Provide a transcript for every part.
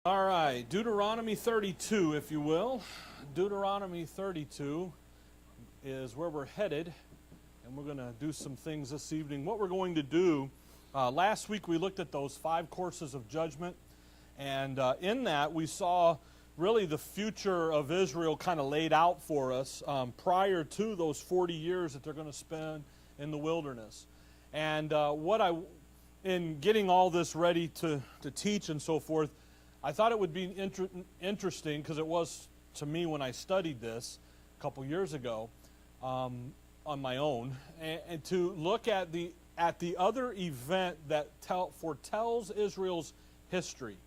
All right, Deuteronomy 32, if you will. Deuteronomy 32 is where we're headed, and we're going to do some things this evening. What we're going to do, last week we looked at those 5 courses of judgment, and in that we saw really the future of Israel kind of laid out for us prior to those 40 years that they're going to spend in the wilderness. And in getting all this ready to teach and so forth, I thought it would be interesting, because it was to me when I studied this a couple years ago on my own, and to look at the other event that foretells Israel's history.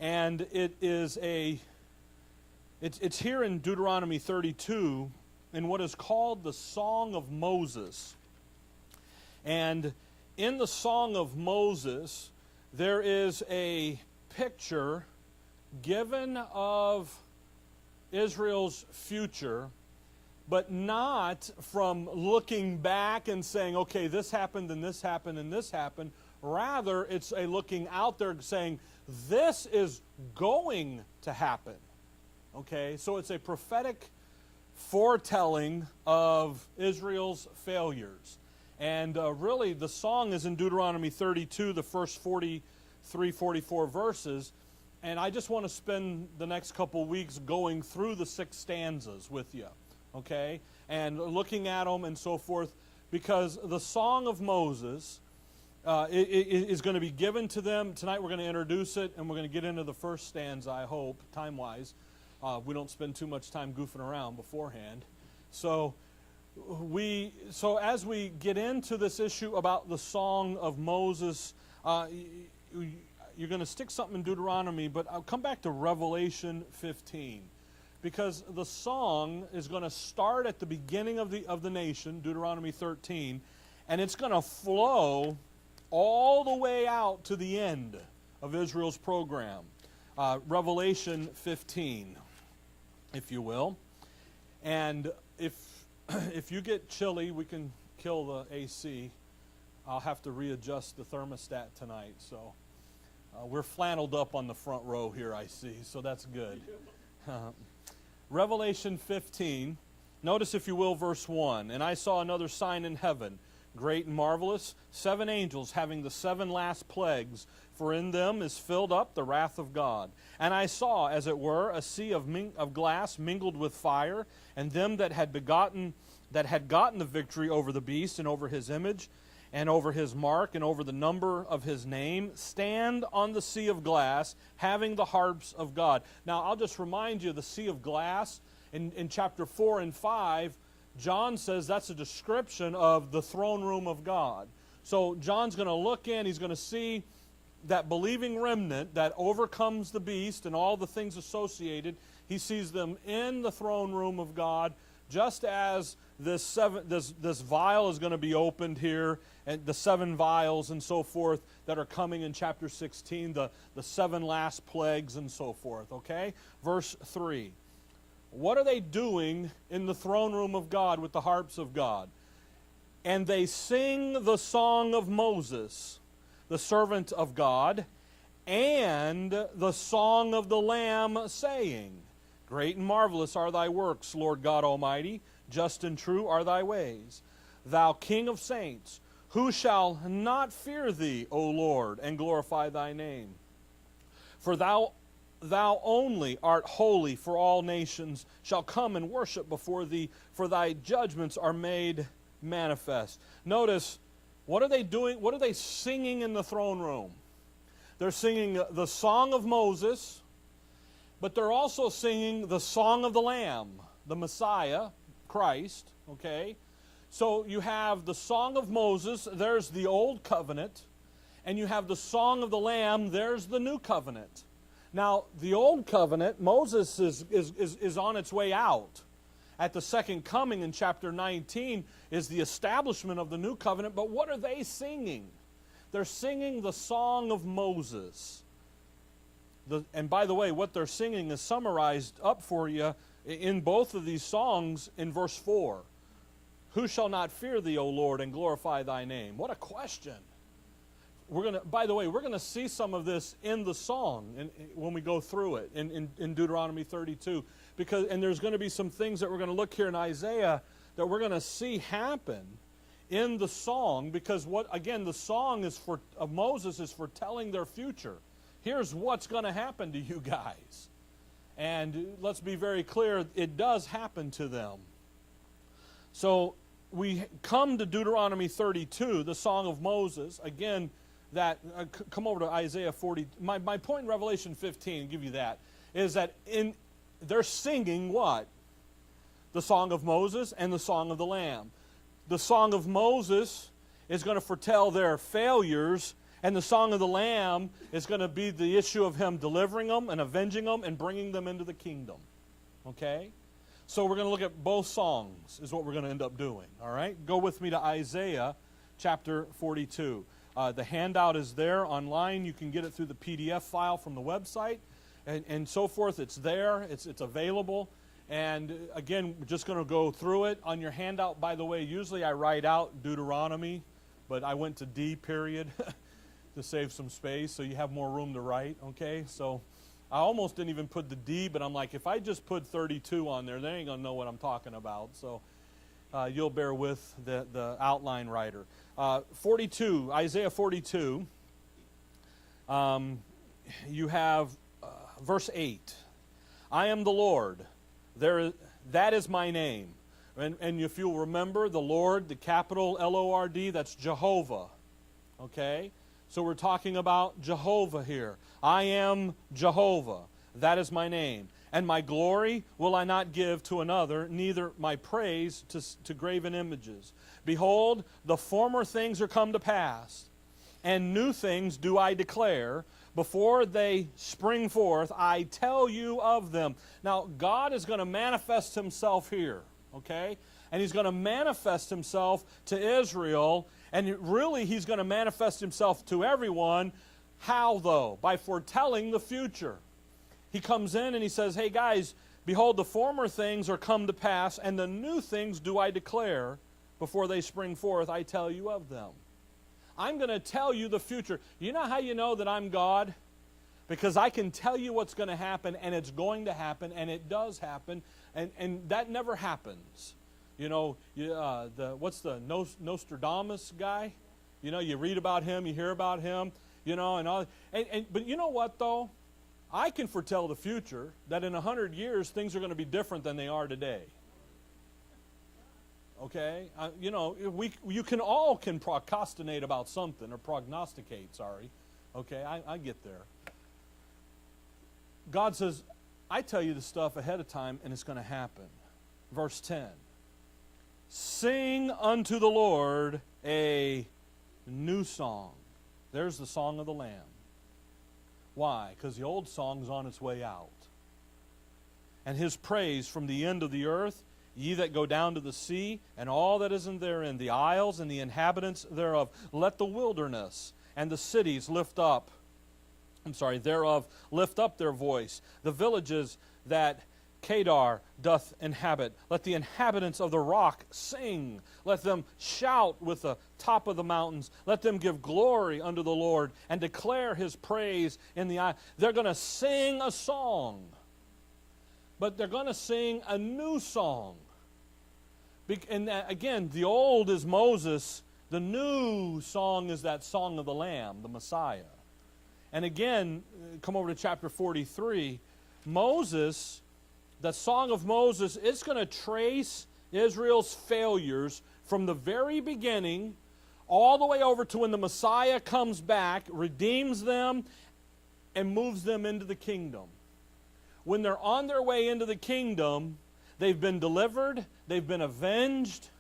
And it's here in Deuteronomy 32 in what is called the Song of Moses. And in the Song of Moses, there is a picture given of Israel's future, but not from looking back and saying, okay, this happened and this happened and this happened. Rather, it's a looking out there saying, this is going to happen. Okay, so it's a prophetic foretelling of Israel's failures. And really, the song is in Deuteronomy 32, the first 44 verses, and I just want to spend the next couple weeks going through the 6 stanzas with you, okay, and looking at them and so forth, because the Song of Moses is going to be given to them. Tonight we're going to introduce it, and we're going to get into the first stanza, I hope, time-wise. We don't spend too much time goofing around beforehand. So as we get into this issue about the Song of Moses, you're going to stick something in Deuteronomy, but I'll come back to Revelation 15, because the song is going to start at the beginning of the nation, Deuteronomy 13, and it's going to flow all the way out to the end of Israel's program. Revelation 15, if you will. And if you get chilly, we can kill the AC. I'll have to readjust the thermostat tonight, so we're flanneled up on the front row here, I see, so that's good. Revelation 15, notice, if you will, verse 1. And I saw another sign in heaven, great and marvelous, 7 angels having the 7 last plagues, for in them is filled up the wrath of God. And I saw, as it were, a sea of glass mingled with fire, and them that had gotten the victory over the beast and over his image, and over his mark, and over the number of his name, stand on the sea of glass, having the harps of God. Now, I'll just remind you, the sea of glass, in chapter 4 and 5, John says that's a description of the throne room of God. So John's going to look in, he's going to see that believing remnant that overcomes the beast and all the things associated. He sees them in the throne room of God, just as this vial is going to be opened here, and the 7 vials and so forth that are coming in chapter 16, the 7 last plagues and so forth, okay? Verse 3. What are they doing in the throne room of God with the harps of God? And they sing the song of Moses, the servant of God, and the song of the Lamb, saying, Great and marvelous are thy works, Lord God Almighty. Just and true are thy ways. Thou King of saints, who shall not fear thee, O Lord, and glorify thy name? For thou only art holy, for all nations shall come and worship before thee, for thy judgments are made manifest. Notice, what are they doing? What are they singing in the throne room? They're singing the song of Moses, but they're also singing the song of the Lamb, the Messiah, Christ, okay? So you have the song of Moses, there's the old covenant, and you have the song of the Lamb, there's the new covenant. Now, the old covenant, Moses is on its way out. At the second coming in chapter 19 is the establishment of the new covenant, but what are they singing? They're singing the song of Moses. And by the way, what they're singing is summarized up for you in both of these songs in verse 4. Who shall not fear thee, O Lord, and glorify thy name? What a question. by the way, we're going to see some of this in the song when we go through it in Deuteronomy 32. And there's going to be some things that we're going to look here in Isaiah that we're going to see happen in the song, because the song of Moses is foretelling their future. Here's what's going to happen to you guys. And let's be very clear, it does happen to them. So we come to Deuteronomy 32, the Song of Moses. Again, come over to Isaiah 40. My point in Revelation 15, give you that, is that they're singing what? The Song of Moses and the Song of the Lamb. The Song of Moses is going to foretell their failures, and the Song of the Lamb is going to be the issue of him delivering them and avenging them and bringing them into the kingdom. Okay? So we're going to look at both songs is what we're going to end up doing. All right? Go with me to Isaiah chapter 42. The handout is there online. You can get it through the PDF file from the website and so forth. It's there. It's available. And again, we're just going to go through it. On your handout, by the way, usually I write out Deuteronomy, but I went to D period to save some space so you have more room to write, okay? So I almost didn't even put the D, but I'm like, if I just put 32 on there, they ain't going to know what I'm talking about. So you'll bear with the outline writer. 42, Isaiah 42, you have verse 8. I am the Lord. That is my name. And if you'll remember, the Lord, the capital L-O-R-D, that's Jehovah. Okay? So we're talking about Jehovah here. I am Jehovah. That is my name. And my glory will I not give to another, neither my praise to graven images. Behold, the former things are come to pass, and new things do I declare. Before they spring forth, I tell you of them. Now, God is going to manifest himself here, okay? And he's going to manifest himself to Israel, and really he's going to manifest himself to everyone. How, though? By foretelling the future. He comes in and he says, hey guys, behold, the former things are come to pass, and the new things do I declare. Before they spring forth, I tell you of them. I'm going to tell you the future. You know how you know that I'm God? Because I can tell you what's going to happen, and it's going to happen, and it does happen, and that never happens. You know, what's the Nostradamus guy? You know, you read about him, you hear about him, you know, and all. But you know what, though? I can foretell the future, that in 100 years, things are going to be different than they are today. Okay? You know, you can procrastinate about something, or prognosticate, sorry. Okay, I get there. God says, I tell you the stuff ahead of time, and it's going to happen. Verse 10. Sing unto the Lord a new song. There's the song of the Lamb. Why? Because the old song's on its way out. And his praise from the end of the earth, ye that go down to the sea, and all that is in therein, the isles and the inhabitants thereof. Let the wilderness and the cities thereof lift up their voice. The villages that Kedar doth inhabit. Let the inhabitants of the rock sing. Let them shout with the top of the mountains. Let them give glory unto the Lord and declare his praise in the eye. They're going to sing a song, but they're going to sing a new song. And again, the old is Moses. The new song is that song of the Lamb, the Messiah. And again, come over to chapter 43. Moses, the song of Moses, it's going to trace Israel's failures from the very beginning all the way over to when the Messiah comes back, redeems them, and moves them into the kingdom. When they're on their way into the kingdom, they've been delivered, they've been avenged.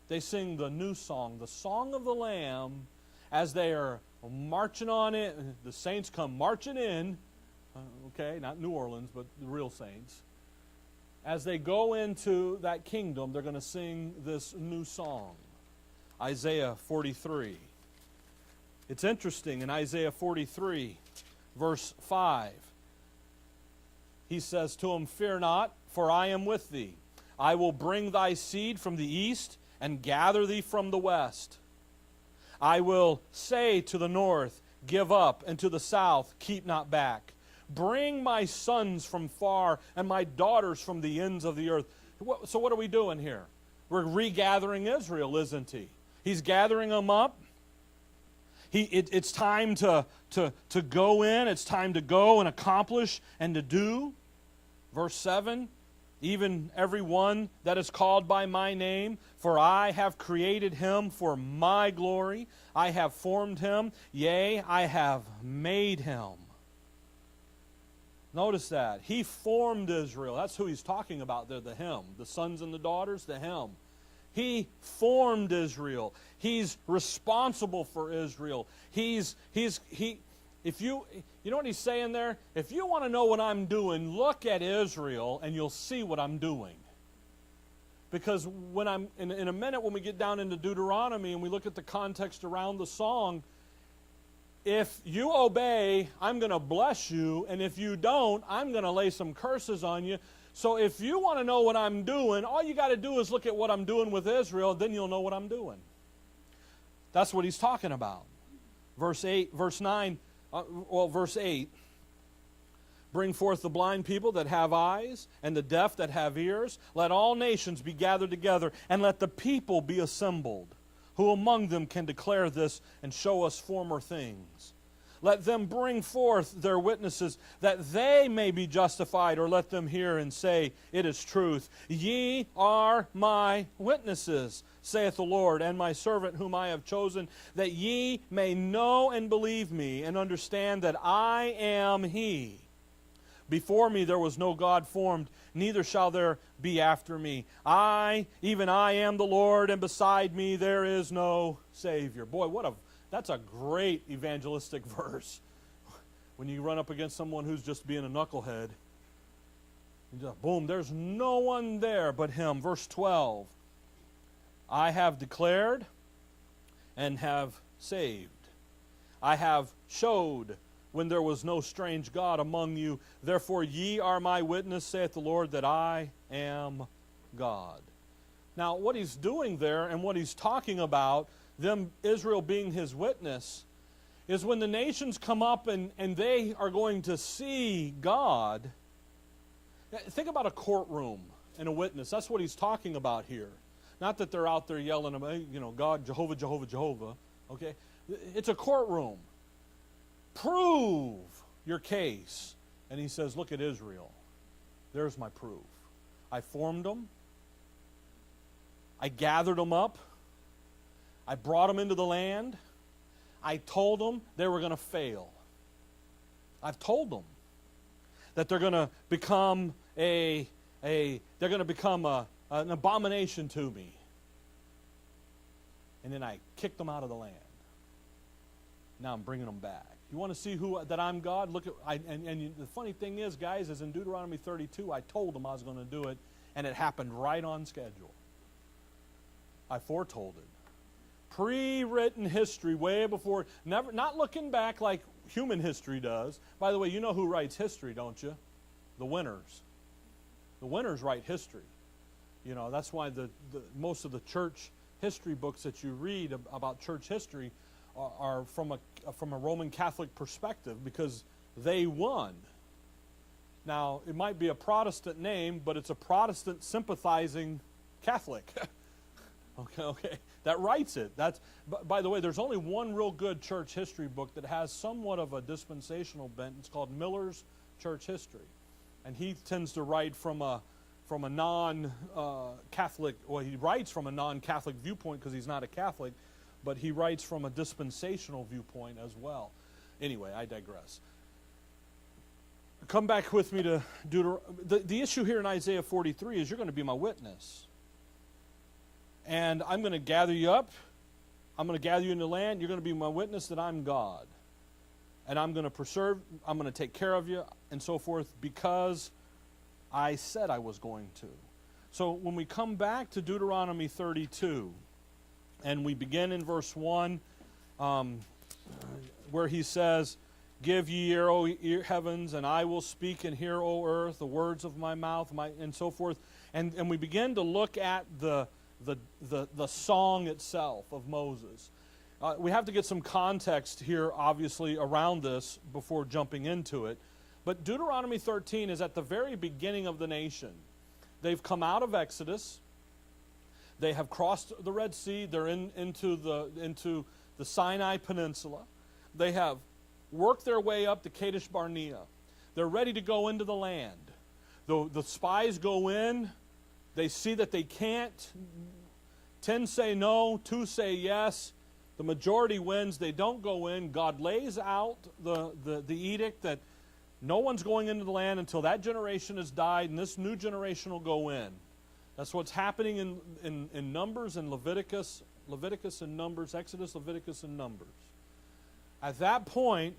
They sing the new song, the song of the Lamb, as they are marching on it. The saints come marching in, okay, not New Orleans, but the real saints. As they go into that kingdom, they're going to sing this new song. Isaiah 43. It's interesting, in Isaiah 43, verse 5, he says to him, fear not, for I am with thee. I will bring thy seed from the east and gather thee from the west. I will say to the north, give up, and to the south, keep not back. Bring my sons from far and my daughters from the ends of the earth. So what are we doing here? We're regathering Israel, isn't he? He's gathering them up. It's time to go in. It's time to go and accomplish and to do. Verse 7, even every one that is called by my name, for I have created him for my glory. I have formed him, yea, I have made him. Notice that. He formed Israel. That's who he's talking about there, the him. The sons and the daughters, the him. He formed Israel. He's responsible for Israel. If you know what he's saying there? If you want to know what I'm doing, look at Israel and you'll see what I'm doing. Because when I'm in a minute when we get down into Deuteronomy and we look at the context around the song, if you obey, I'm going to bless you, and if you don't, I'm going to lay some curses on you. So if you want to know what I'm doing, all you got to do is look at what I'm doing with Israel, then you'll know what I'm doing. That's what he's talking about. Verse 8, verse 9, verse 8. Bring forth the blind people that have eyes, and the deaf that have ears. Let all nations be gathered together, and let the people be assembled. Who among them can declare this and show us former things? Let them bring forth their witnesses, that they may be justified, or let them hear and say, it is truth. Ye are my witnesses, saith the Lord, and my servant whom I have chosen, that ye may know and believe me, and understand that I am he. Before me there was no God formed, neither shall there be after me. I, even I am the Lord, and beside me there is no Savior. Boy, that's a great evangelistic verse. When you run up against someone who's just being a knucklehead, boom, there's no one there but him. Verse 12, I have declared and have saved. I have showed when there was no strange God among you. Therefore ye are my witness, saith the Lord, that I am God. Now, what he's doing there and what he's talking about, them Israel being his witness, is when the nations come up and they are going to see God. Think about a courtroom and a witness. That's what he's talking about here. Not that they're out there yelling, God, Jehovah, Jehovah, Jehovah. Okay? It's a courtroom. Prove your case. And he says, look at Israel. There's my proof. I formed them. I gathered them up. I brought them into the land. I told them they were going to fail. I've told them that they're going to become an abomination to me. And then I kicked them out of the land. Now I'm bringing them back. You want to see that I'm God? Look at and the funny thing is, guys, is in Deuteronomy 32, I told them I was going to do it, and it happened right on schedule. I foretold it. Pre-written history, way before, not looking back like human history does. By the way, you know who writes history, don't you? The winners. The winners write history. You know, that's why most of the church history books that you read about church history are from a Roman Catholic perspective, because they won. Now, it might be a Protestant name, but it's a Protestant sympathizing Catholic. Okay, that writes it. By the way, there's only one real good church history book that has somewhat of a dispensational bent. It's called Miller's Church History, and he tends to write from a non-Catholic. Well, he writes from a non-Catholic viewpoint because he's not a Catholic, but he writes from a dispensational viewpoint as well. Anyway, I digress. Come back with me to Deuteronomy. The issue here in Isaiah 43 is you're going to be my witness. And I'm going to gather you up. I'm going to gather you in the land. You're going to be my witness that I'm God. And I'm going to preserve, I'm going to take care of you, and so forth, because I said I was going to. So when we come back to Deuteronomy 32, and we begin in verse 1, where he says, give ye ear, O heavens, and I will speak, and hear, O earth, the words of my mouth, and so forth. And we begin to look at the song itself of Moses. We have to get some context here, obviously, around this before jumping into it. But Deuteronomy 13 is at the very beginning of the nation. They've come out of Exodus. They have crossed the Red Sea. They're into the Sinai Peninsula. They have worked their way up to Kadesh Barnea. They're ready to go into the land. The spies go in. They see that they can't. 10 say no, 2 say yes. The majority wins. They don't go in. God lays out the edict that no one's going into the land until that generation has died, and this new generation will go in. That's what's happening in Numbers and Leviticus and Numbers, Exodus, Leviticus, and Numbers. At that point,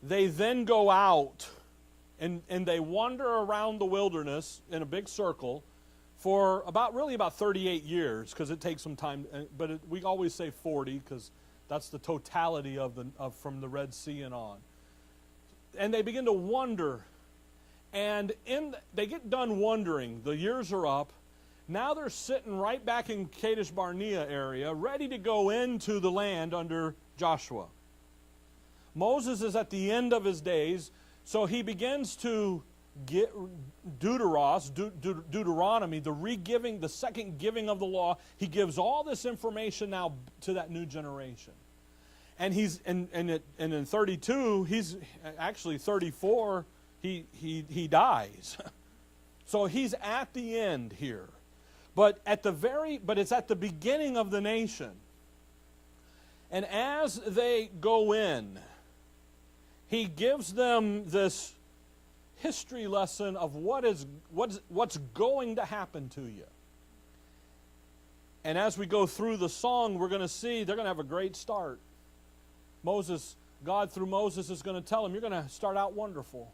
they then go out and they wander around the wilderness in a big circle for about 38 years, because it takes some time. But we always say 40 because that's the totality of from the Red Sea and on. And they begin to wander, and they get done wandering. The years are up. Now they're sitting right back in Kadesh Barnea area, ready to go into the land under Joshua. Moses is at the end of his days, so he begins to get Deuteronomy, the second giving of the law. He gives all this information now to that new generation. And in 32, he's actually 34, he dies. So he's at the end here. But it's at the beginning of the nation. And as they go in, he gives them this history lesson of what's going to happen to you. And as we go through the song, we're going to see they're going to have a great start. God through Moses is going to tell them, you're going to start out wonderful.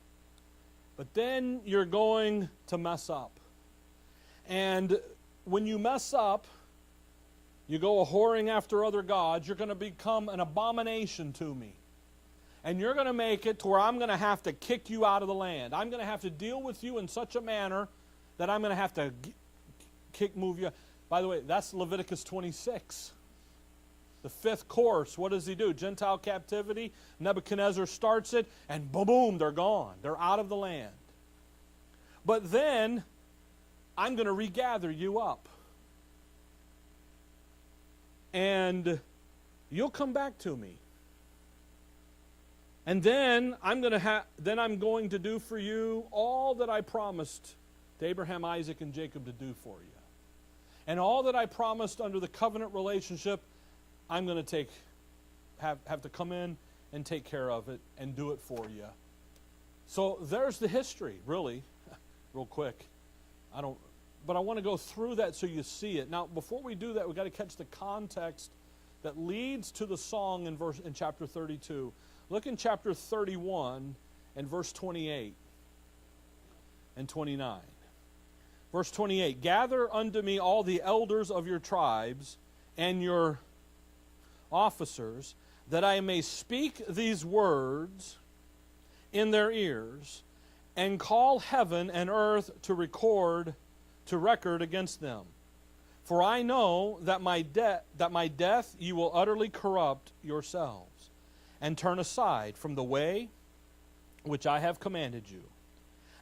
But then you're going to mess up. And when you mess up, you go a-whoring after other gods, you're going to become an abomination to me. And you're going to make it to where I'm going to have to kick you out of the land. I'm going to have to deal with you in such a manner that I'm going to have to move you. By the way, that's Leviticus 26. The fifth course, what does he do? Gentile captivity. Nebuchadnezzar starts it, and boom, boom, they're gone. They're out of the land. But then, I'm going to regather you up. And you'll come back to me. And then I'm going to do for you all that I promised to Abraham, Isaac, and Jacob to do for you. And all that I promised under the covenant relationship, I'm going to have to come in and take care of it and do it for you. So there's the history, really, real quick. But I want to go through that so you see it. Now, before we do that, we've got to catch the context that leads to the song in chapter 32. Look in chapter 31 and verse 28 and 29. Verse 28, gather unto me all the elders of your tribes and your officers, that I may speak these words in their ears, and call heaven and earth to record against them. For I know that my death you will utterly corrupt yourselves, and turn aside from the way which I have commanded you.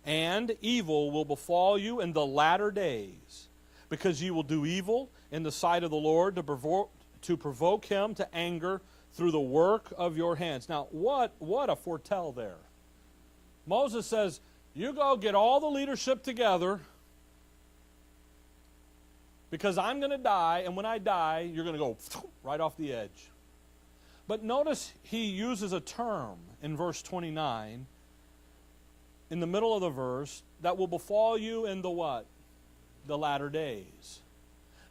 And evil will befall you in the latter days, because you will do evil in the sight of the Lord to provoke him to anger through the work of your hands. Now, what a foretell there. Moses says, you go get all the leadership together, because I'm going to die, and when I die, you're going to go right off the edge. But notice he uses a term in verse 29, in the middle of the verse, that will befall you in the what? The latter days.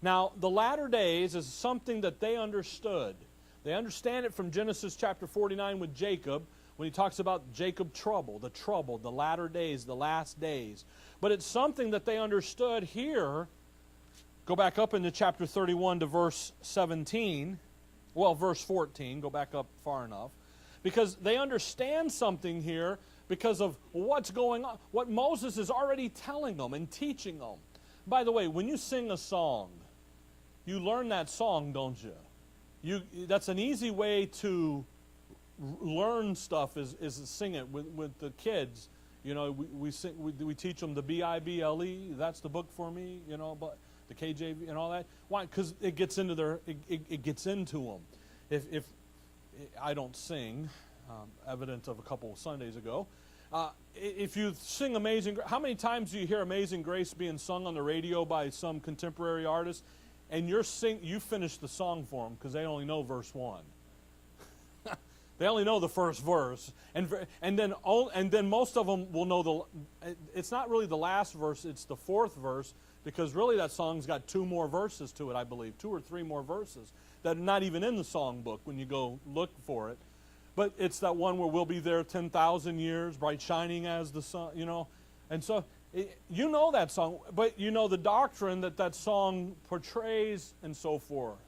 Now, the latter days is something that they understood. They understand it from Genesis chapter 49 with Jacob, when he talks about Jacob trouble, the latter days, the last days. But it's something that they understood here. Go back up into chapter 31 to verse 17. Well, verse 14. Go back up far enough. Because they understand something here because of what's going on, what Moses is already telling them and teaching them. By the way, when you sing a song, you learn that song, don't you? That's an easy way to learn stuff is to sing it with the kids. You know, we teach them the Bible. That's the book for me. You know, but the KJV and all that. Why? Because it gets into it gets into them. If I don't sing, evident of a couple of Sundays ago. If you sing Amazing Grace, how many times do you hear Amazing Grace being sung on the radio by some contemporary artist, and you finish the song for them because they only know verse 1. They only know the first verse, and then most of them will know it's not really the last verse, it's the fourth verse, because really that song's got 2 more verses to it, I believe, 2 or 3 more verses that are not even in the songbook when you go look for it. But it's that one where we'll be there 10,000 years, bright shining as the sun, you know. And so you know that song, but you know the doctrine that song portrays and so forth.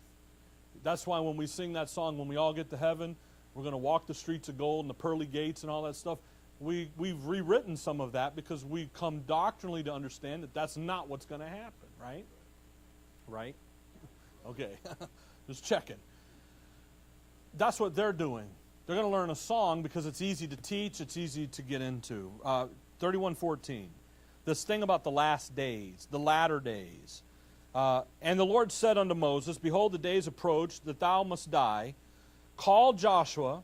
That's why when we sing that song, when we all get to heaven, we're going to walk the streets of gold and the pearly gates and all that stuff. We've rewritten some of that because we've come doctrinally to understand that that's not what's going to happen, right? Right? Okay. Just checking. That's what they're doing. They're going to learn a song because it's easy to teach, it's easy to get into. 31:14. This thing about the last days, the latter days. And the Lord said unto Moses, Behold, the days approach that thou must die. Call Joshua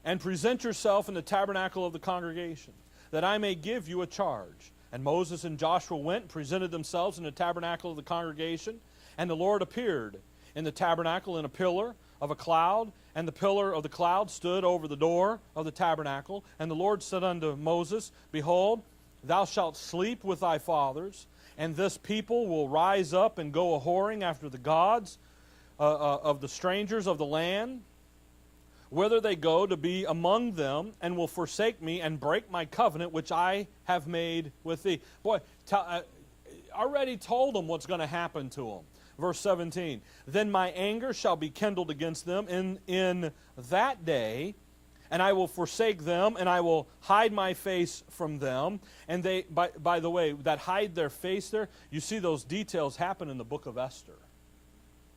and present yourself in the tabernacle of the congregation, that I may give you a charge. And Moses and Joshua went and presented themselves in the tabernacle of the congregation. And the Lord appeared in the tabernacle in a pillar of a cloud, and the pillar of the cloud stood over the door of the tabernacle. And the Lord said unto Moses, Behold, thou shalt sleep with thy fathers, and this people will rise up and go a-whoring after the gods of the strangers of the land, whither they go to be among them, and will forsake me and break my covenant which I have made with thee. Boy, already told them what's going to happen to them. Verse 17, Then my anger shall be kindled against them in that day, and I will forsake them, and I will hide my face from them. And they, by the way, that hide their face there, you see those details happen in the book of Esther,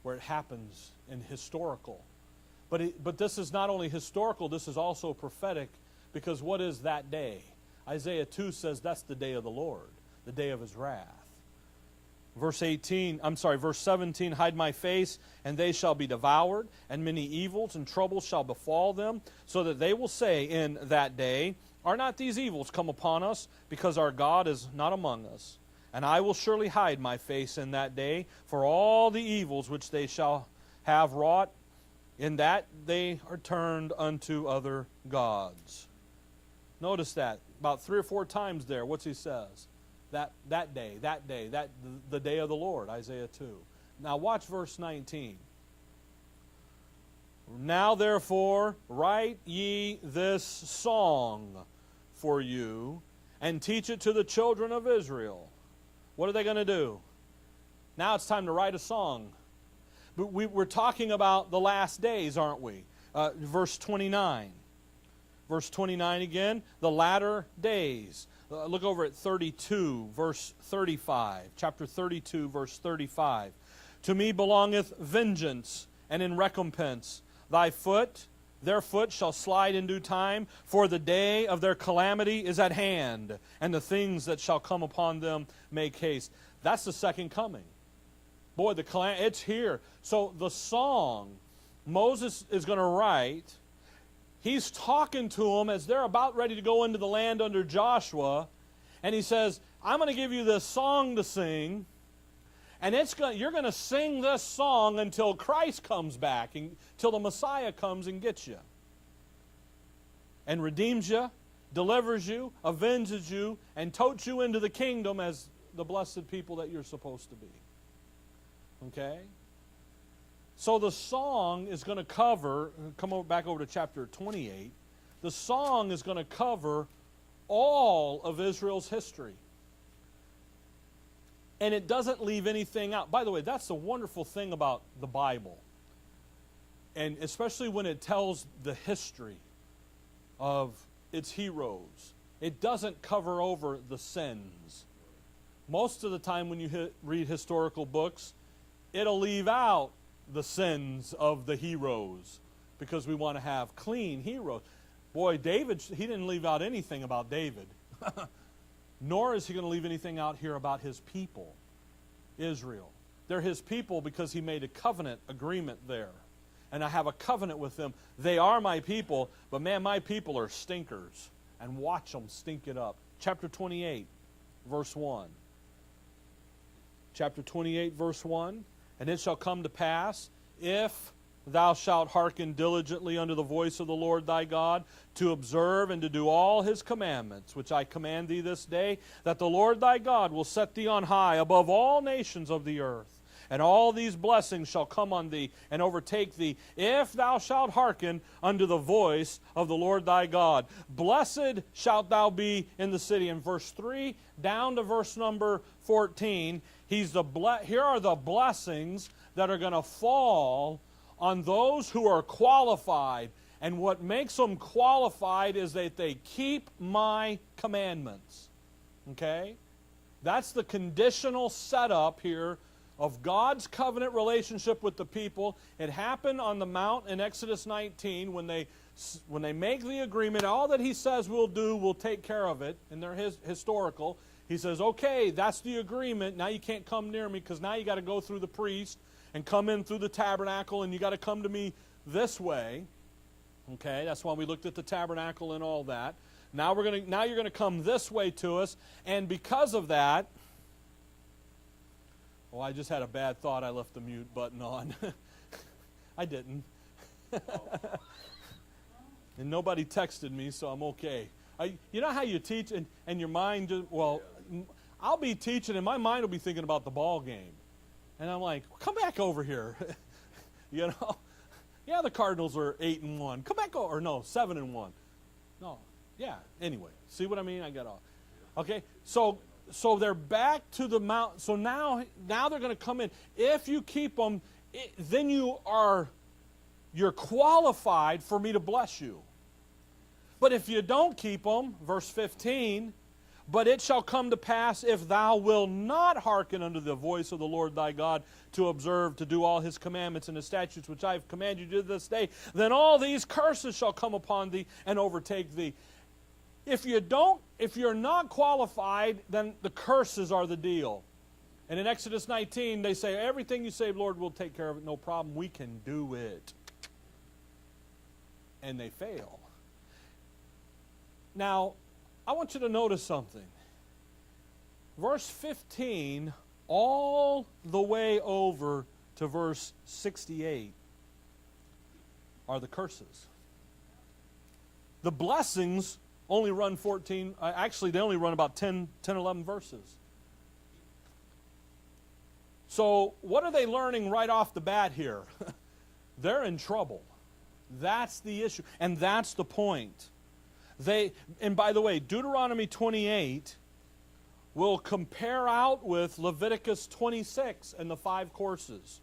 where it happens in historical. But this is not only historical, this is also prophetic, because what is that day? Isaiah 2 says that's the day of the Lord, the day of his wrath. Verse 17, Hide my face, and they shall be devoured, and many evils and troubles shall befall them, so that they will say in that day, Are not these evils come upon us, because our God is not among us? And I will surely hide my face in that day, for all the evils which they shall have wrought, in that they are turned unto other gods. Notice that, about 3 or 4 times there, what's he says? That day, the day of the Lord, Isaiah 2. Now watch verse 19. Now therefore write ye this song for you, and teach it to the children of Israel. What are they going to do? Now it's time to write a song. But we're talking about the last days, aren't we? Verse 29. Verse 29 again, the latter days. Look over at 32, verse 35. Chapter 32, verse 35. To me belongeth vengeance, and in recompense. Their foot shall slide in due time, for the day of their calamity is at hand, and the things that shall come upon them make haste. That's the second coming. Boy, it's here. So the song Moses is going to write, he's talking to them as they're about ready to go into the land under Joshua, and he says, I'm going to give you this song to sing, and you're going to sing this song until Christ comes back, until the Messiah comes and gets you, and redeems you, delivers you, avenges you, and totes you into the kingdom as the blessed people that you're supposed to be. Okay? So the song is going to cover, back over to chapter 28, the song is going to cover all of Israel's history. And it doesn't leave anything out. By the way, that's the wonderful thing about the Bible. And especially when it tells the history of its heroes. It doesn't cover over the sins. Most of the time when you read historical books, it'll leave out the sins of the heroes because we want to have clean heroes. Boy, David, he didn't leave out anything about David. Nor is he going to leave anything out here about his people, Israel. They're his people because he made a covenant agreement there. And I have a covenant with them. They are my people, but man, my people are stinkers. And watch them stink it up. Chapter 28, verse 1. Chapter 28, verse 1. And it shall come to pass, if thou shalt hearken diligently unto the voice of the Lord thy God, to observe and to do all his commandments, which I command thee this day, that the Lord thy God will set thee on high above all nations of the earth. And all these blessings shall come on thee and overtake thee, if thou shalt hearken unto the voice of the Lord thy God. Blessed shalt thou be in the city. In verse 3 down to verse number 14, here are the blessings that are going to fall on those who are qualified. And what makes them qualified is that they keep my commandments. Okay? That's the conditional setup here of God's covenant relationship with the people. It happened on the mount in Exodus 19 when they make the agreement. All that he says we'll do, we'll take care of it. And they're historical. He says, okay, that's the agreement. Now you can't come near me because now you got to go through the priest and come in through the tabernacle, and you got to come to me this way. Okay, that's why we looked at the tabernacle and all that. Now you're going to come this way to us, and because of that, oh, I just had a bad thought. I left the mute button on. I didn't. And nobody texted me, so I'm okay. You know how you teach and your mind just, I'll be teaching and my mind will be thinking about the ball game. And I'm like, come back over here. You know? Yeah, the Cardinals are 8-1. Come back over. Or no, 7-1. No. Yeah. Anyway, see what I mean? I got off. Okay. So they're back to the mount. So now they're going to come in. If you keep them, then you're qualified for me to bless you. But if you don't keep them, verse 15, but it shall come to pass, if thou wilt not hearken unto the voice of the Lord thy God, to observe, to do all his commandments and his statutes, which I have commanded you this day, then all these curses shall come upon thee and overtake thee. If you're not qualified, then the curses are the deal. And in Exodus 19, they say, everything you say, Lord, we'll take care of it, no problem. We can do it. And they fail. Now, I want you to notice something. Verse 15, all the way over to verse 68 are the curses. The blessings only run 14, actually they only run about 10, 11 verses. So what are they learning right off the bat here? They're in trouble. That's the issue, and that's the point. And by the way, Deuteronomy 28 will compare out with Leviticus 26 and the 5 courses.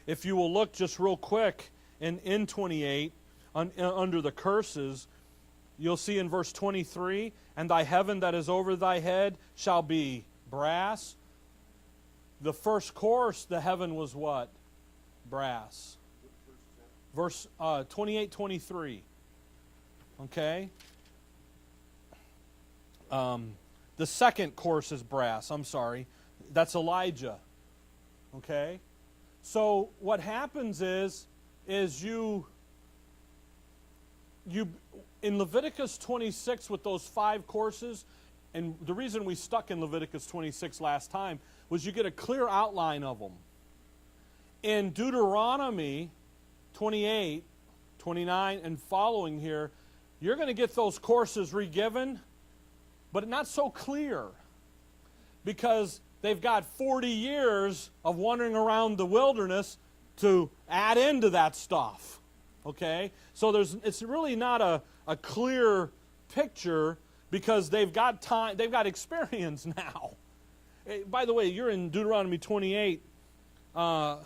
If you will look just real quick in 28, under the curses, you'll see in verse 23, and thy heaven that is over thy head shall be brass. The first course, the heaven was what? Brass. Verse 28, 23. Okay? The second course is brass. I'm sorry. That's Elijah. Okay? So what happens is you in Leviticus 26 with those 5 courses, and the reason we stuck in Leviticus 26 last time was you get a clear outline of them. In Deuteronomy 28, 29, and following here, you're going to get those courses re-given, but not so clear, because they've got 40 years of wandering around the wilderness to add into that stuff. Okay? So it's really not a clear picture, because they've got time, they've got experience now. Hey, by the way, you're in Deuteronomy 28. Look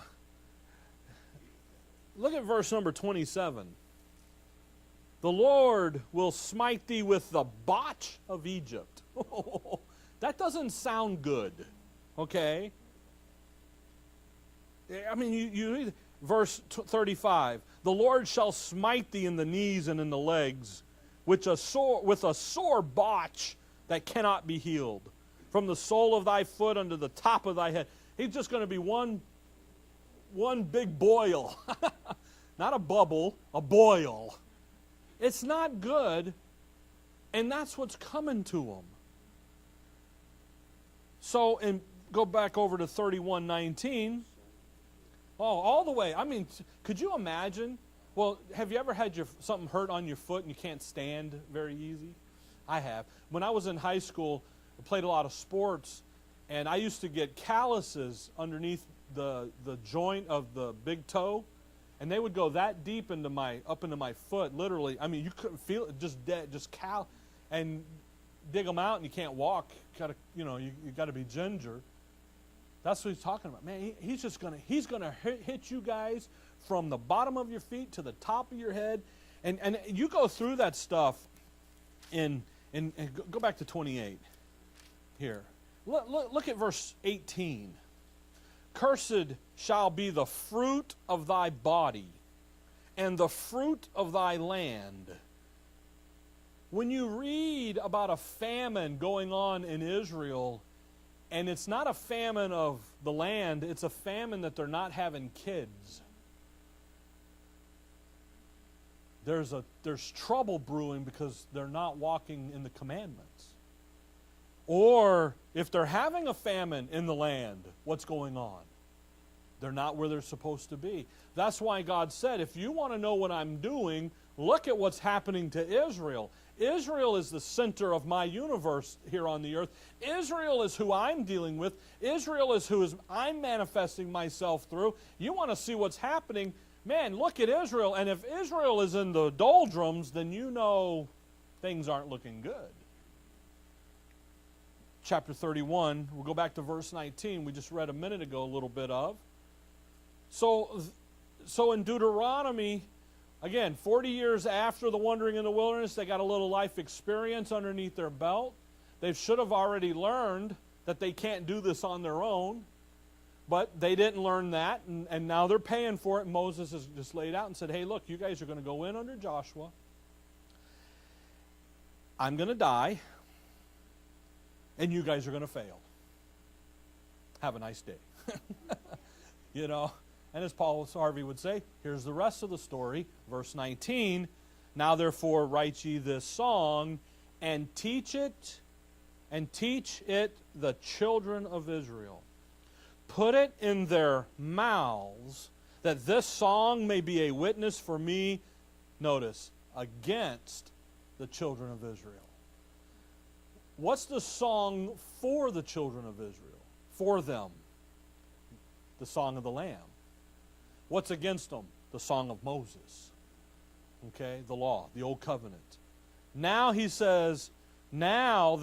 at verse number 27. The Lord will smite thee with the botch of Egypt. That doesn't sound good. Okay? I mean, verse 35, the Lord shall smite thee in the knees and in the legs, with a sore botch that cannot be healed, from the sole of thy foot unto the top of thy head. He's just going to be one big boil. Not a bubble, a boil. It's not good, and that's what's coming to him. So, and go back over to 31:19. Oh, all the way. I mean, could you imagine? Well, have you ever had something hurt on your foot and you can't stand very easy? I have. When I was in high school, I played a lot of sports, and I used to get calluses underneath the joint of the big toe, and they would go that deep into up into my foot, literally. I mean, you couldn't feel it, just dead, and dig them out, and you can't walk. You got to be ginger. That's what he's talking about. Man, he's gonna hit you guys from the bottom of your feet to the top of your head, and you go through that stuff. And go back to 28 here. Look at verse 18. Cursed shall be the fruit of thy body, and the fruit of thy land. When you read about a famine going on in Israel, and it's not a famine of the land, it's a famine that they're not having kids. There's trouble brewing because they're not walking in the commandments. Or if they're having a famine in the land, what's going on? They're not where they're supposed to be. That's why God said, if you want to know what I'm doing, look at what's happening to Israel. Israel is the center of my universe here on the earth. Israel is who I'm dealing with. Israel is who I'm manifesting myself through. You want to see what's happening? Man, look at Israel. And if Israel is in the doldrums, then you know things aren't looking good. Chapter 31, we'll go back to verse 19. We just read a minute ago a little bit of. So in Deuteronomy, again, 40 years after the wandering in the wilderness, they got a little life experience underneath their belt. They should have already learned that they can't do this on their own, but they didn't learn that, and now they're paying for it. Moses has just laid out and said, hey, look, you guys are going to go in under Joshua. I'm going to die, and you guys are going to fail. Have a nice day. You know, and as Paul Harvey would say, here's the rest of the story. Verse 19, now therefore write ye this song, and teach it the children of Israel. Put it in their mouths, that this song may be a witness for me, notice, against the children of Israel. What's the song for the children of Israel? For them. The song of the Lamb. What's against them? The song of Moses. Okay, the law, the old covenant. Now he says, now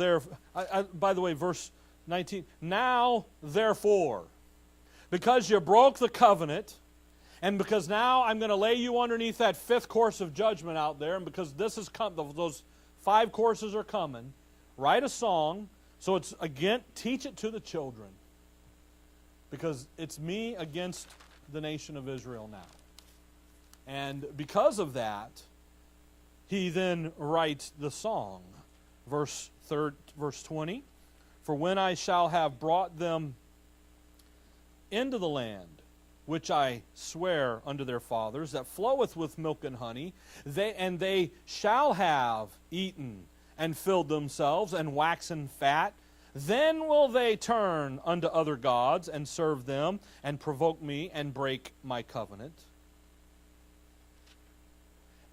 by the way, verse 19, now therefore, because you broke the covenant, and because now I'm going to lay you underneath that fifth course of judgment out there, and because this is those 5 courses are coming, write a song. So it's, again, teach it to the children. Because it's me against the nation of Israel now. And because of that, he then writes the song. Verse 20, for when I shall have brought them into the land, which I swear unto their fathers, that floweth with milk and honey, they shall have eaten and filled themselves, and waxen fat, then will they turn unto other gods, and serve them, and provoke me, and break my covenant.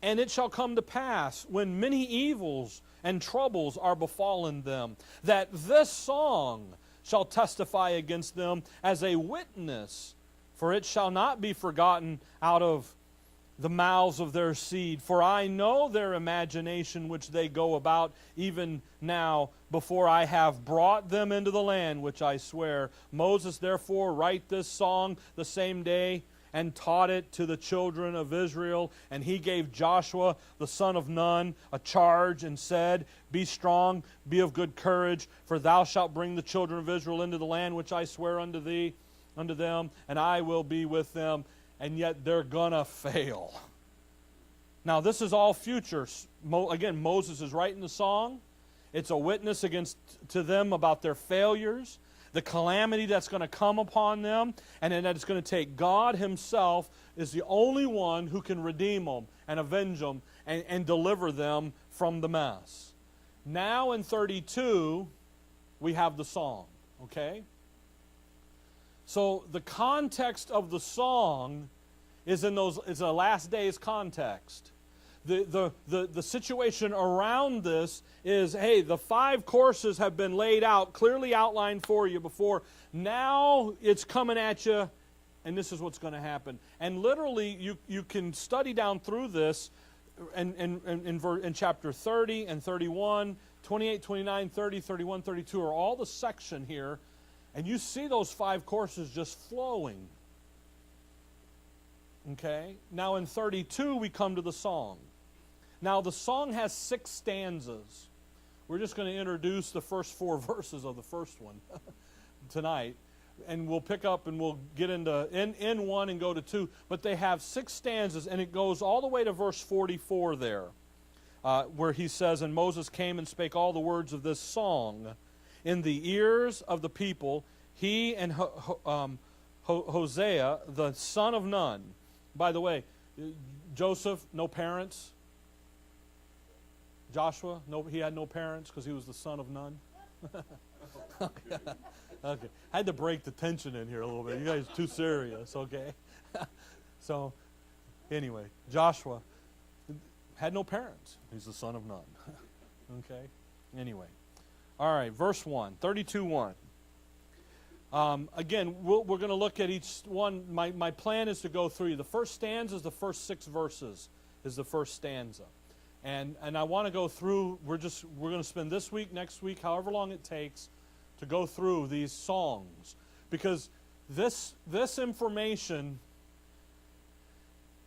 And it shall come to pass, when many evils and troubles are befallen them, that this song shall testify against them as a witness, for it shall not be forgotten out of the mouths of their seed. For I know their imagination which they go about, even now, before I have brought them into the land which I swear. Moses therefore write this song the same day, and taught it to the children of Israel. And he gave Joshua the son of Nun a charge, and said, be strong, be of good courage, for thou shalt bring the children of Israel into the land which I swear unto thee, unto them, and I will be with them. and yet they're going to fail. Now, this is all future. Again, Moses is writing the song. It's a witness to them about their failures, the calamity that's going to come upon them, and then that it's going to take God himself is the only one who can redeem them and avenge them and deliver them from the mess. Now in 32, we have the song, okay? So the context of the song is a last days context. The situation around this is, hey, the 5 courses have been laid out, clearly outlined for you before. Now it's coming at you, and this is what's going to happen. And literally, you can study down through this in chapter 30 and 31, 28, 29, 30, 31, 32 are all the section here. And you see those 5 courses just flowing. Okay? Now in 32, we come to the song. Now, the song has 6 stanzas. We're just going to introduce the first 4 verses of the first one tonight. And we'll pick up and we'll get into in 1 and go to 2. But they have 6 stanzas, and it goes all the way to verse 44 there, where he says, "And Moses came and spake all the words of this song in the ears of the people, he and Hosea, the son of Nun." By the way, Joseph, no parents. Joshua, no, he had no parents because he was the son of none. Okay. I had to break the tension in here a little bit. You guys are too serious, okay? So, anyway, Joshua had no parents. He's the son of none. Okay? Anyway. All right, verse 1, 32:1. Again, we're going to look at each one. My plan is to go through. The first stanza is the first 6 verses is the first stanza. And I want to go through, we're going to spend this week, next week, however long it takes, to go through these songs. Because this information,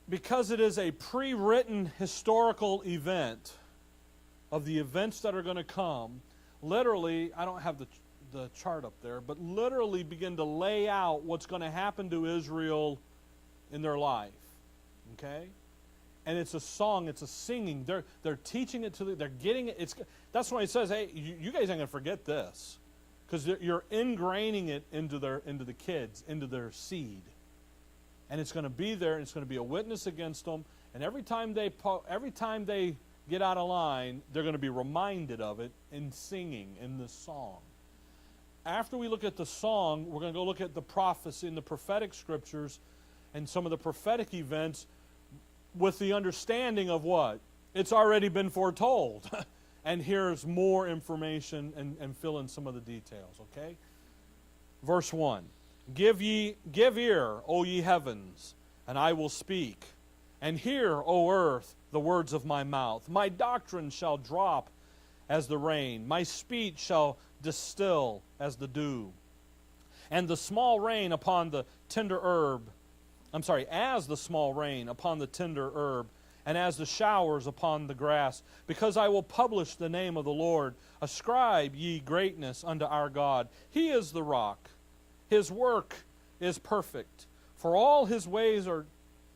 because it is a pre-written historical event of the events that are going to come, literally, I don't have the chart up there, but literally begin to lay out what's going to happen to Israel in their life. Okay? And it's a song, it's a singing. They're teaching it they're getting it. That's why he says, hey, you guys ain't going to forget this. Because you're ingraining it into the kids, into their seed. And it's going to be there, and it's going to be a witness against them. And every time they get out of line, they're going to be reminded of it in singing in this song. After we look at the song, we're going to go look at the prophecy and the prophetic scriptures and some of the prophetic events with the understanding of what? It's already been foretold. And here's more information and fill in some of the details, okay? Verse 1. Give ear, O ye heavens, and I will speak. And hear, O earth, the words of my mouth. My doctrine shall drop as the rain. My speech shall distill as the dew. And the small rain upon the tender herb, as the small rain upon the tender herb, and as the showers upon the grass, because I will publish the name of the Lord. Ascribe ye greatness unto our God. He is the rock. His work is perfect. For all his ways are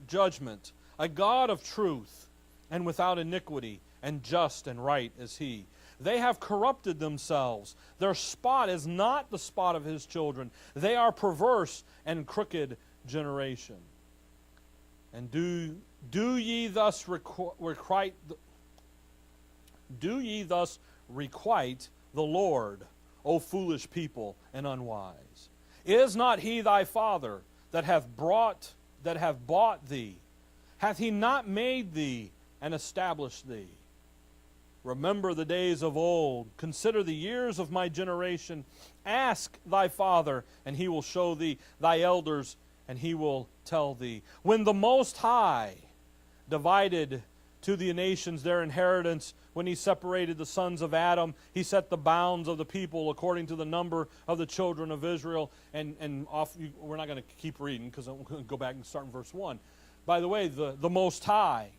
judgment. A God of truth, and without iniquity, and just and right is he. They have corrupted themselves. Their spot is not the spot of his children. They are perverse and crooked generation. And do ye thus requite the Lord, O foolish people and unwise? Is not he thy father that hath bought thee? Hath he not made thee and established thee? Remember the days of old. Consider the years of my generation. Ask thy father, and he will show thee, thy elders, and he will tell thee. When the Most High divided to the nations their inheritance, when he separated the sons of Adam, he set the bounds of the people according to the number of the children of Israel. We're not going to keep reading because I'm going to go back and start in verse 1. By the way, the Most High,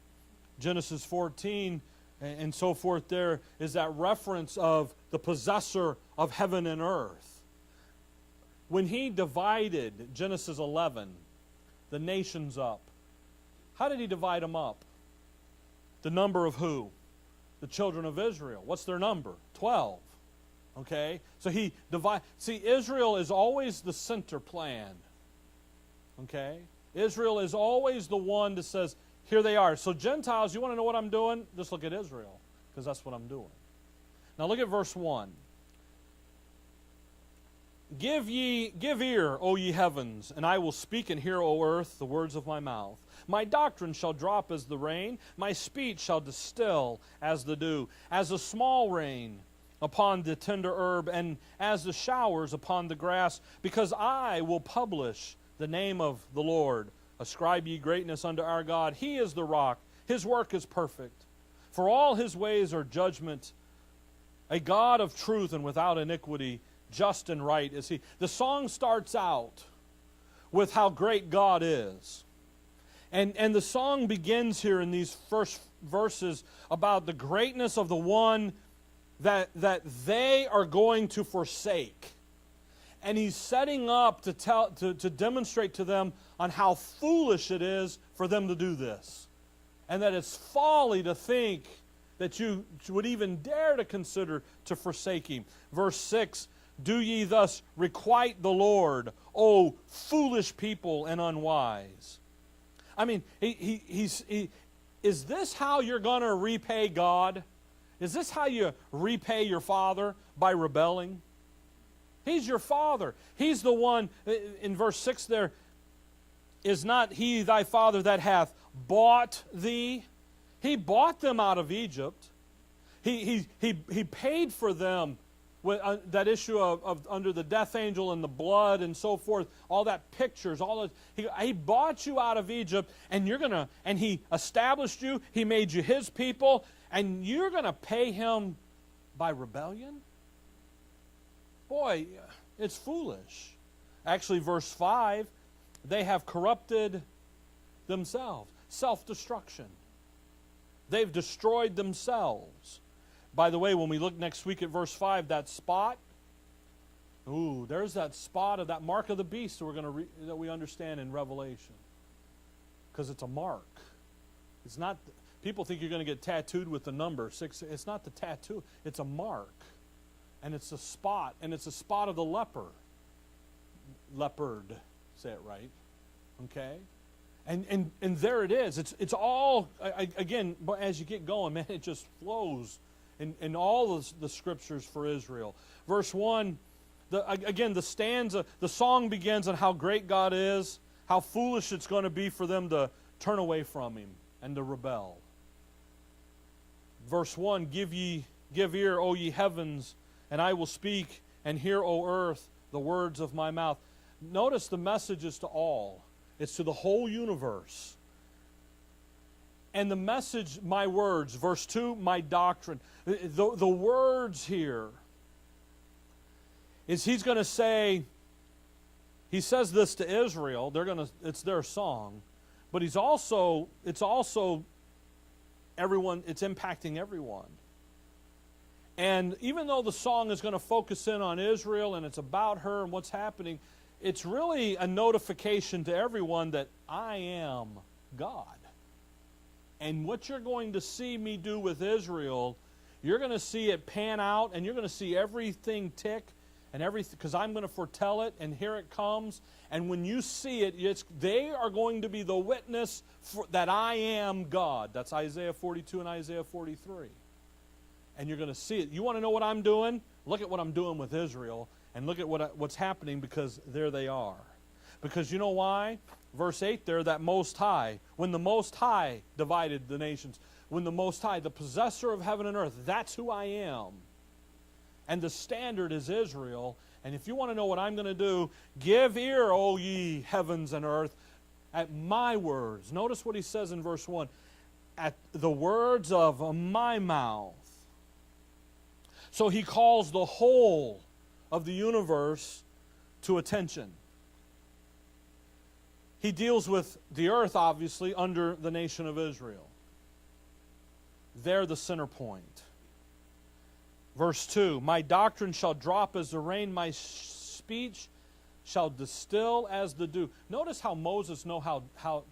Genesis 14 and so forth, there is that reference of the possessor of heaven and earth. When he divided, Genesis 11, the nations up. How did he divide them up? The number of who? The children of Israel. What's their number? 12. Okay? So he divides. See, Israel is always the center plan. Okay? Israel is always the one that says, here they are. So Gentiles, you want to know what I'm doing? Just look at Israel, because that's what I'm doing. Now look at verse 1. Give ear, O ye heavens, and I will speak, and hear, O earth, the words of my mouth. My doctrine shall drop as the rain, my speech shall distill as the dew, as a small rain upon the tender herb, and as the showers upon the grass, because I will publish the name of the Lord. Ascribe ye greatness unto our God. He is the rock, his work is perfect. For all his ways are judgment, a God of truth and without iniquity, just and right is he. The song starts out with how great God is. And the song begins here in these first verses about the greatness of the one that they are going to forsake. And he's setting up to demonstrate to them on how foolish it is for them to do this. And that it's folly to think that you would even dare to consider to forsake him. Verse 6, do ye thus requite the Lord, O foolish people and unwise? I mean, is this how you're going to repay God? Is this how you repay your Father? By rebelling? He's your Father. He's the one, in verse 6 there, is not he thy Father that hath bought thee? He bought them out of Egypt. He paid for them with that issue of under the death angel and the blood and so forth. All that pictures, all that. He bought you out of Egypt, and and he established you. He made you his people, and you're gonna pay him by rebellion? Boy, it's foolish. Actually, verse 5, they have corrupted themselves. Self-destruction. They've destroyed themselves. By the way, when we look next week at verse 5, that spot, there's that spot of that mark of the beast that we understand in Revelation. Because it's a mark. It's not, people think you're going to get tattooed with the number 6. It's not the tattoo, it's a mark. And it's a spot, and it's a spot of the leper. Leopard, say it right. Okay? And there it is. It's all, again, as you get going, man, it just flows in all the scriptures for Israel. Verse 1, the stanza, the song begins on how great God is, how foolish it's going to be for them to turn away from him and to rebel. Verse 1, give ear, O ye heavens, and I will speak, and hear, O earth, the words of my mouth. Notice the message is to all. It's to the whole universe. And the message, my words. Verse 2, my doctrine. The words here is he's going to say, he says this to Israel. It's their song. But it's also everyone, it's impacting everyone. And even though the song is going to focus in on Israel and it's about her and what's happening, it's really a notification to everyone that I am God. And what you're going to see me do with Israel, you're going to see it pan out, and you're going to see everything tick, and everything, because I'm going to foretell it, and here it comes. And when you see it, they are going to be the witness that I am God. That's Isaiah 42 and Isaiah 43. And you're going to see it. You want to know what I'm doing? Look at what I'm doing with Israel. And look at what's happening, because there they are. Because you know why? Verse 8 there, that Most High. When the Most High divided the nations. When the Most High, the possessor of heaven and earth, that's who I am. And the standard is Israel. And if you want to know what I'm going to do, give ear, O ye heavens and earth, at my words. Notice what he says in verse 1. At the words of my mouth. So he calls the whole of the universe to attention. He deals with the earth, obviously, under the nation of Israel. They're the center point. Verse 2, my doctrine shall drop as the rain, my speech shall distill as the dew. Notice how Moses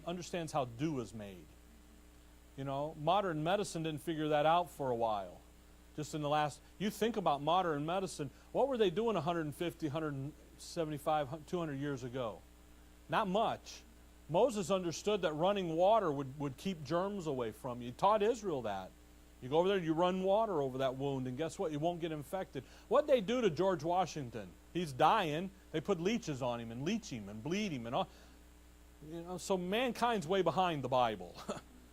understands how dew is made. You know, modern medicine didn't figure that out for a while. Just in the last, you think about modern medicine, what were they doing 150, 175, 200 years ago? Not much. Moses understood that running water would keep germs away from you. He taught Israel that. You go over there, you run water over that wound, and guess what? You won't get infected. What'd they do to George Washington? He's dying. They put leeches on him and leech him and bleed him and all. You know, so mankind's way behind the Bible.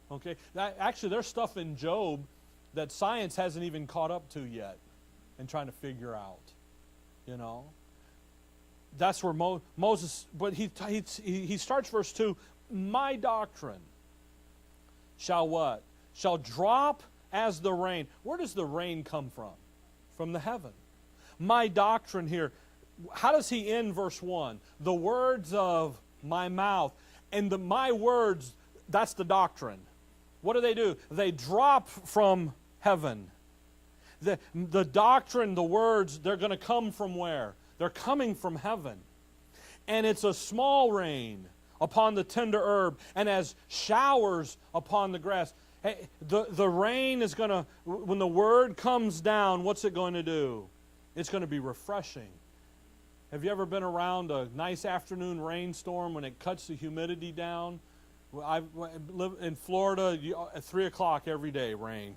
Okay? Actually, there's stuff in Job that science hasn't even caught up to yet and trying to figure out. You know? That's where Moses, but he starts verse 2, my doctrine shall what? Shall drop as the rain. Where does the rain come from? From the heaven. My doctrine here. How does he end verse 1? The words of my mouth. And my words, that's the doctrine. What do? They drop from heaven. The doctrine, the words, they're going to come from where? They're coming from heaven. And it's a small rain upon the tender herb, and as showers upon the grass. Hey, the rain is going to, when the word comes down, what's it going to do? It's going to be refreshing. Have you ever been around a nice afternoon rainstorm when it cuts the humidity down? I live in Florida, at 3 o'clock every day, rain.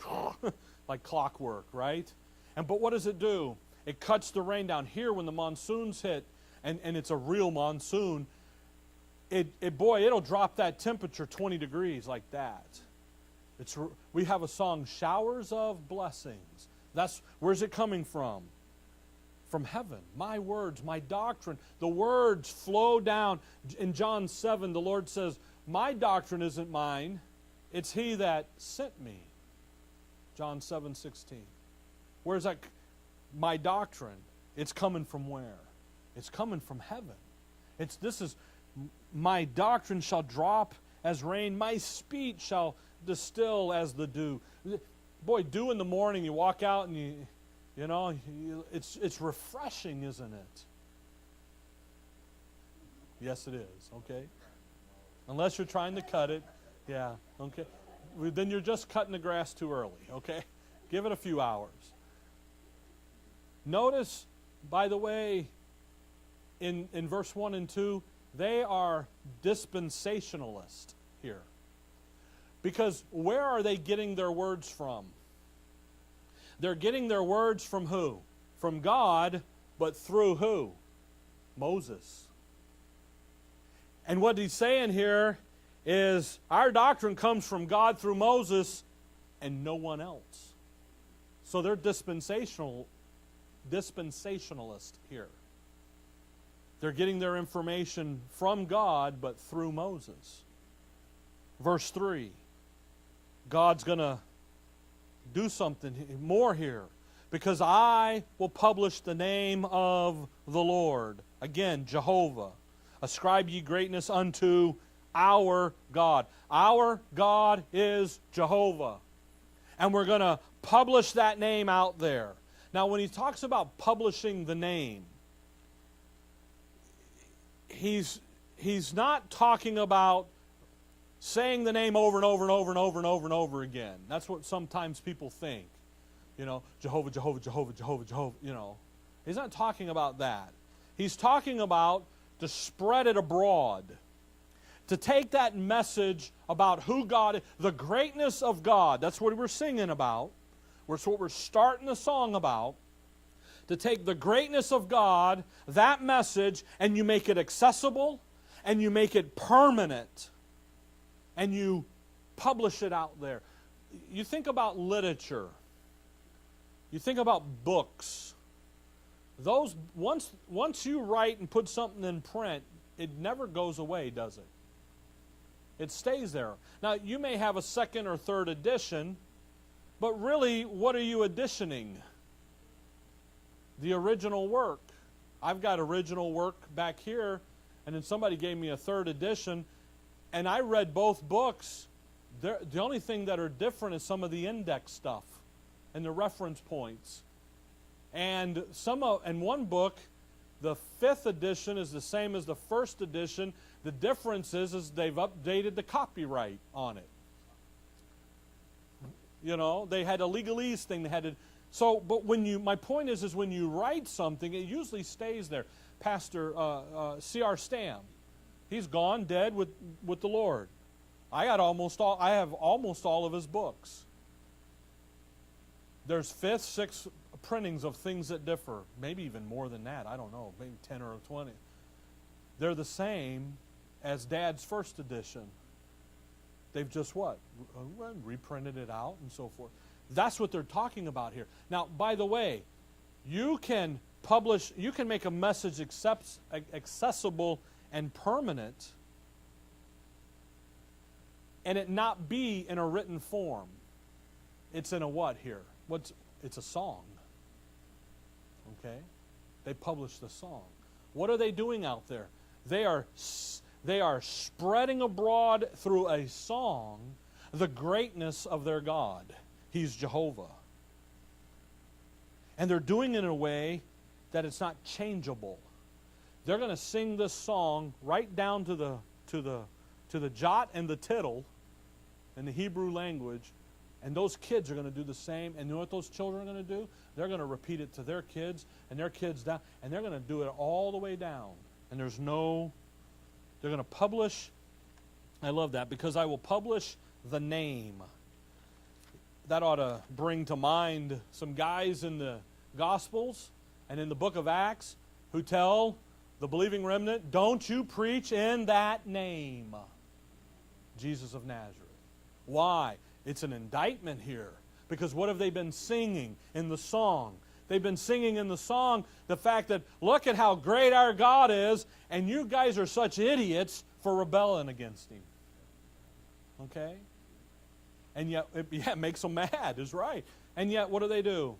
Like clockwork, right? But what does it do? It cuts the rain down. Here, when the monsoons hit, and it's a real monsoon, it'll drop that temperature 20 degrees like that. We have a song, Showers of Blessings. Where's it coming from? From heaven. My words, my doctrine. The words flow down. In John 7, the Lord says, my doctrine isn't mine. It's He that sent me. John 7:16. Where's that? My doctrine. It's coming from where? It's coming from heaven. My doctrine shall drop as rain. My speech shall distill as the dew. Boy, dew in the morning, you walk out and it's refreshing, isn't it? Yes, it is, okay? Unless you're trying to cut it. Yeah, okay. Then you're just cutting the grass too early, okay? Give it a few hours. Notice, by the way, in verse 1 and 2, they are dispensationalist here. Because where are they getting their words from? They're getting their words from who? From God, but through who? Moses. And what he's saying here is our doctrine comes from God through Moses and no one else. So they're dispensationalist here. They're getting their information from God, but through Moses. Verse 3. God's going to do something more here. Because I will publish the name of the Lord. Again, Jehovah. Ascribe ye greatness unto our God. Our God is Jehovah. And we're going to publish that name out there. Now, when he talks about publishing the name, he's not talking about saying the name over and over and over and over and over and over again. That's what sometimes people think. Jehovah, Jehovah, Jehovah, Jehovah, Jehovah, He's not talking about that. He's talking about to spread it abroad. To take that message about who God is, the greatness of God. That's what we're singing about. That's what we're starting the song about. To take the greatness of God, that message, and you make it accessible, and you make it permanent, and you publish it out there. You think about literature. You think about books. Those once you write and put something in print, it never goes away, does it? It stays there. Now, you may have a second or third edition, but really, what are you editioning? The original work. I've got original work back here, and then somebody gave me a third edition, and I read both books. The only thing that are different is some of the index stuff and the reference points. And one book, The 5th edition is the same as the 1st edition. The difference is they've updated the copyright on it. You know, they had a legalese thing. They had to. So, but my point is when you write something, it usually stays there. Pastor C.R. Stam, he's gone, dead with the Lord. I have almost all of his books. There's 5th, 6th printings of things that differ. Maybe even more than that. I don't know. Maybe 10 or 20. They're the same as Dad's 1st edition. They've just what? Reprinted it out and so forth. That's what they're talking about here. Now, by the way, you can make a message accessible and permanent and it not be in a written form. It's in a what here? It's a song. Okay? They publish the song. What are they doing out there? They are spreading abroad through a song the greatness of their God. He's Jehovah. And they're doing it in a way that it's not changeable. They're going to sing this song right down to the jot and the tittle in the Hebrew language, and those kids are going to do the same. And you know what those children are going to do? They're going to repeat it to their kids and their kids down, and they're going to do it all the way down. And they're going to publish. I love that, because I will publish the name. That ought to bring to mind some guys in the Gospels and in the book of Acts who tell the believing remnant, don't you preach in that name, Jesus of Nazareth. Why? It's an indictment here. Because what have they been singing in the song? They've been singing in the song the fact that, look at how great our God is, and you guys are such idiots for rebelling against Him. Okay? And yet, it makes them mad, is right. And yet, what do?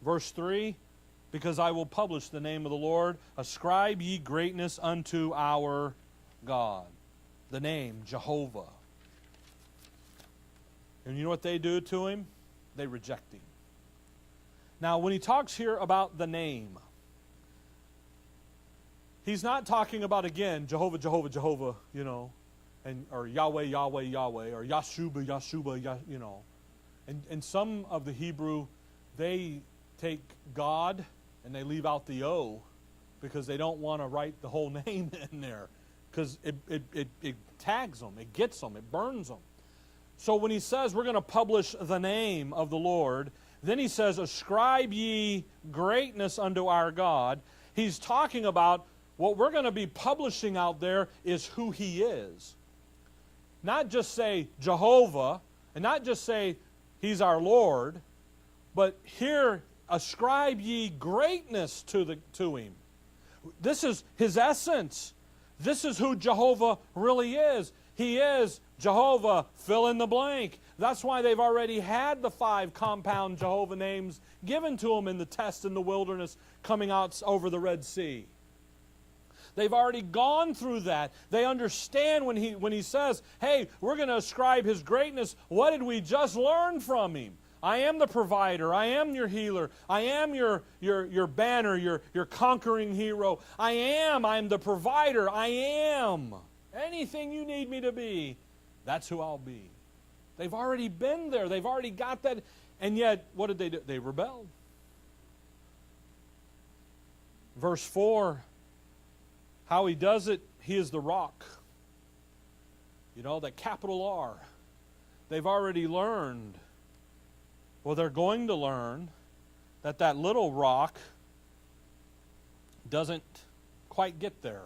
Verse 3, because I will publish the name of the Lord, ascribe ye greatness unto our God. The name, Jehovah. And you know what they do to Him? They reject Him. Now, when he talks here about the name, he's not talking about, again, Jehovah, Jehovah, Jehovah, you know, or Yahweh, Yahweh, Yahweh, or Yashuba, Yashuba, you know. And some of the Hebrew, they take God and they leave out the O because they don't want to write the whole name in there, because it tags them, it gets them, it burns them. So when he says we're going to publish the name of the Lord, then he says, ascribe ye greatness unto our God. He's talking about what we're going to be publishing out there is who He is. Not just say Jehovah, and not just say He's our Lord, but here, ascribe ye greatness to Him. This is His essence. This is who Jehovah really is. He is Jehovah, fill in the blank. That's why they've already had the 5 compound Jehovah names given to them in the test in the wilderness coming out over the Red Sea. They've already gone through that. They understand when he says, hey, we're going to ascribe His greatness. What did we just learn from Him? I am the provider. I am your healer. I am your banner, your conquering hero. I'm the provider. I am. Anything you need me to be, that's who I'll be. They've already been there. They've already got that. And yet, what did they do? They rebelled. Verse 4, how He does it, He is the rock. You know, that capital R. They've already learned. Well, they're going to learn that little rock doesn't quite get there.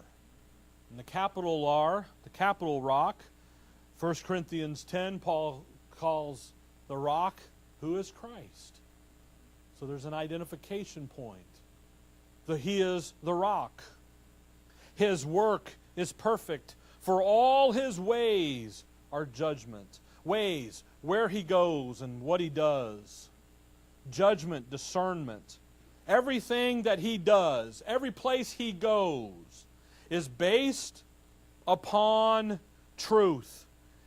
And the capital R, the capital rock, 1 Corinthians 10, Paul calls the rock, who is Christ. So there's an identification point. He is the rock. His work is perfect, for all His ways are judgment. Ways, where He goes and what He does. Judgment, discernment. Everything that He does, every place He goes, is based upon truth,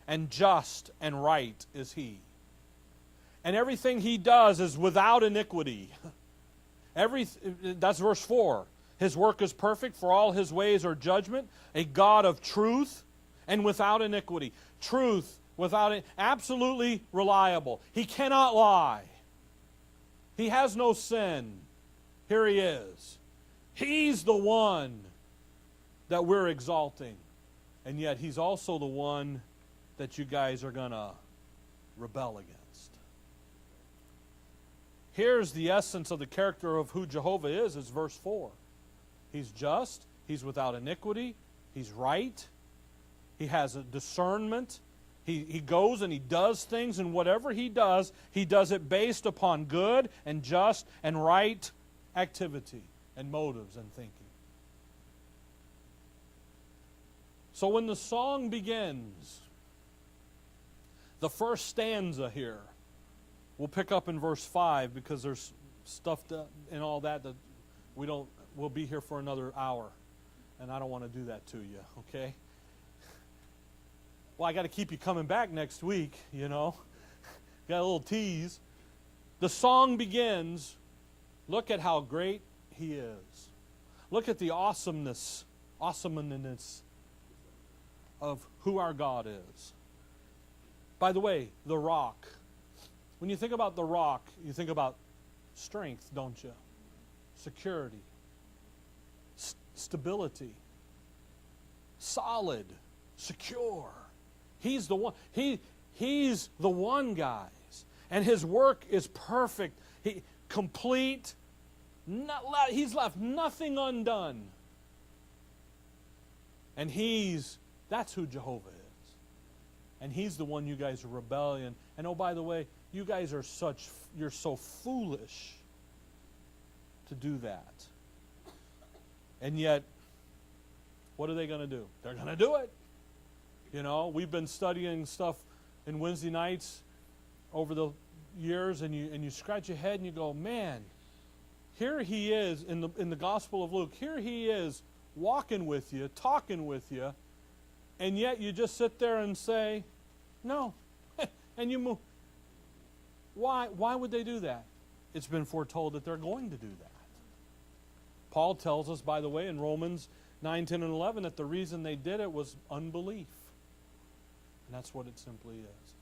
and just and right is He. And everything He does is without iniquity. That's verse 4. His work is perfect, for all his ways are judgment. A God of truth and without iniquity. Truth without it, absolutely reliable. He cannot lie. He has no sin. Here he is. He's the one that we're exalting. And yet he's also the one that you guys are going to rebel against. Here's the essence of the character of who Jehovah is verse 4. He's just. He's without iniquity. He's right. He has a discernment. He goes and he does things, and whatever he does it based upon good and just and right activity and motives and thinking. So when the song begins, the first stanza here, we'll pick up in verse 5 because there's stuff and all that we'll be here for another hour, and I don't want to do that to you, okay? Well, I got to keep you coming back next week, you know. Got a little tease. The song begins, look at how great he is. Look at the awesomeness of who our God is. By the way, the rock. When you think about the rock, you think about strength, don't you? Security. Stability. Solid. Secure. He's the one. He's the one, guys. And his work is perfect. Complete. He's left nothing undone. And that's who Jehovah is. And he's the one you guys are rebellion. And oh, by the way, you guys you're so foolish to do that. And yet, what are they going to do? They're going to do it. You know, we've been studying stuff in Wednesday nights over the years, and you scratch your head and you go, man, here he is in the Gospel of Luke. Here he is walking with you, talking with you, and yet you just sit there and say, no, and you move. Why would they do that? It's been foretold that they're going to do that. Paul tells us, by the way, in Romans 9, 10, and 11, that the reason they did it was unbelief. And that's what it simply is.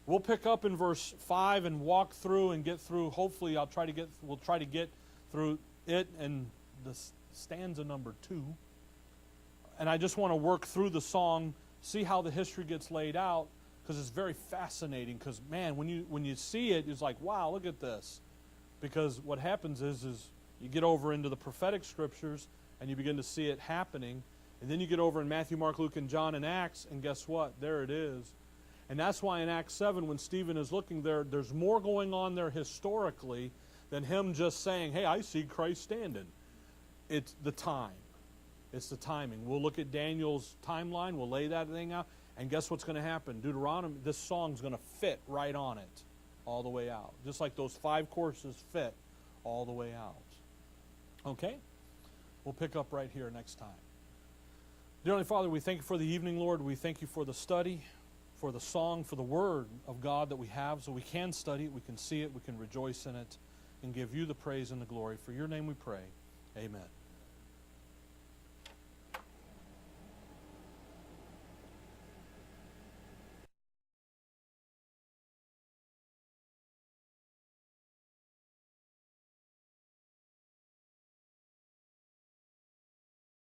We'll pick up in verse 5 and walk through and get through. Hopefully, we'll try to get through it and the stanza number 2. And I just want to work through the song, see how the history gets laid out, because it's very fascinating. Because man, when you see it, it's like, wow, look at this. Because what happens is you get over into the prophetic scriptures and you begin to see it happening. And then you get over in Matthew, Mark, Luke, and John and Acts, and guess what? There it is. And that's why in Acts 7, when Stephen is looking there, there's more going on there historically than him just saying, hey, I see Christ standing. It's the time. It's the timing. We'll look at Daniel's timeline. We'll lay that thing out. And guess what's going to happen? Deuteronomy, this song's going to fit right on it all the way out. Just like those 5 courses fit all the way out. Okay? We'll pick up right here next time. Dear Heavenly Father, we thank you for the evening, Lord. We thank you for the study, for the song, for the Word of God that we have, so we can study it, we can see it, we can rejoice in it, and give you the praise and the glory. For your name we pray. Amen.